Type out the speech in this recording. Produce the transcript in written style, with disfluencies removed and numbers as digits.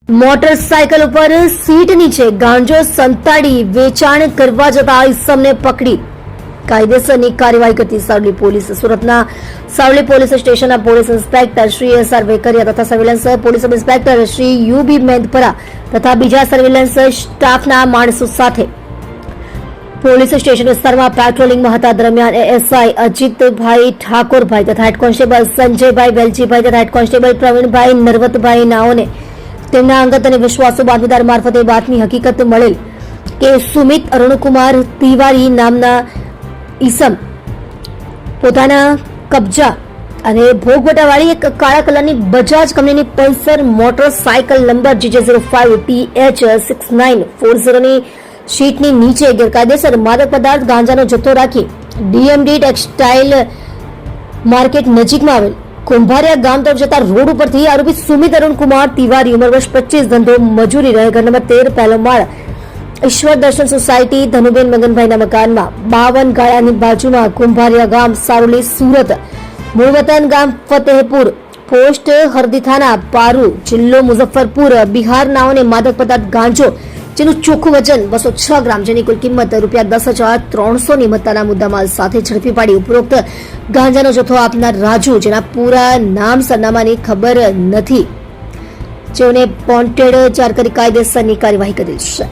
Motorcycle ઉપર seat નીચે ગાંજો સંતાડી વેચાણ કરવા જતા ઇસમને પકડી કાયદેસરની કાર્યવાહી કરતી સાવલી પોલીસ. સુરતના સાવલી પોલીસ સ્ટેશનના police inspector Shri S R. Vekariya તથા surveillance police sub inspector Shri U B. Mendapara તથા બીજા સર્વેલન્સ સ્ટાફના માણસો સાથે પોલીસ સ્ટેશન વિસ્તારમાં પેટ્રોલિંગમાં હતા. દરમિયાન એએસઆઈ અજીતભાઈ ઠાકોરભાઈ તથા હેડ કોન્સ્ટેબલ સંજયભાઈ વેલજીભાઈ તથા હેડ કોન્સ્ટેબલ પ્રવીણભાઈ નરવતભાઈ નાઓને તેમના અંગત અને વિશ્વાસુ બાતમીદાર મારફતે બાતમી હકીકત મળેલ કે સુમિત અરુણકુમાર તિવારી નામના ઈસમ પોતાના કબજા અને ભોગવટાવાળી એક કાળા કલરની બજાજ કંપનીની પલ્સર મોટરસાયકલ નંબર GJ05TH6940 ની શીટની નીચે ગેરકાયદેસર માદક પદાર્થ ગાંજાનો જથ્થો રાખી ડીએમડી ટેક્સટાઇલ માર્કેટ નજીકમાં આવેલ કુંભારિયા ગામ તરફ જતા રોડ ઉપરથી આરોપી સુમિત અરુણકુમાર તિવારી ઉંમર વર્ષ 25 ધંધો મજૂરી રહે ઘર નંબર 13 પહેલો માળ ઈશ્વર દર્શન સોસાયટી ધનુબેન મગનભાઈના મકાનમાં 52 ગાળાની બાજુમાં કુંભારિયા ગામ સારોલી સુરત મૂળ વતન ગામ ફતેહપુર પોસ્ટ હરદી થાના પારુ જિલ્લો મુઝફ્ફરપુર બિહાર નાઓને માદક પદાર્થ ગાંજો જેનું ચોખ્ખું વજન 206 ગ્રામ જેની કુલ કિંમત ₹10,300 ની મત્તાના મુદ્દામાલ સાથે ઝડપી પાડી. ઉપરોક્ત ગાંજાનો જથ્થો આપનાર રાજુ જેના પૂરા નામ સરનામાની ખબર નથી જેઓને વોન્ટેડ જાહેર કરી કાયદેસરની કાર્યવાહી કરેલ છે.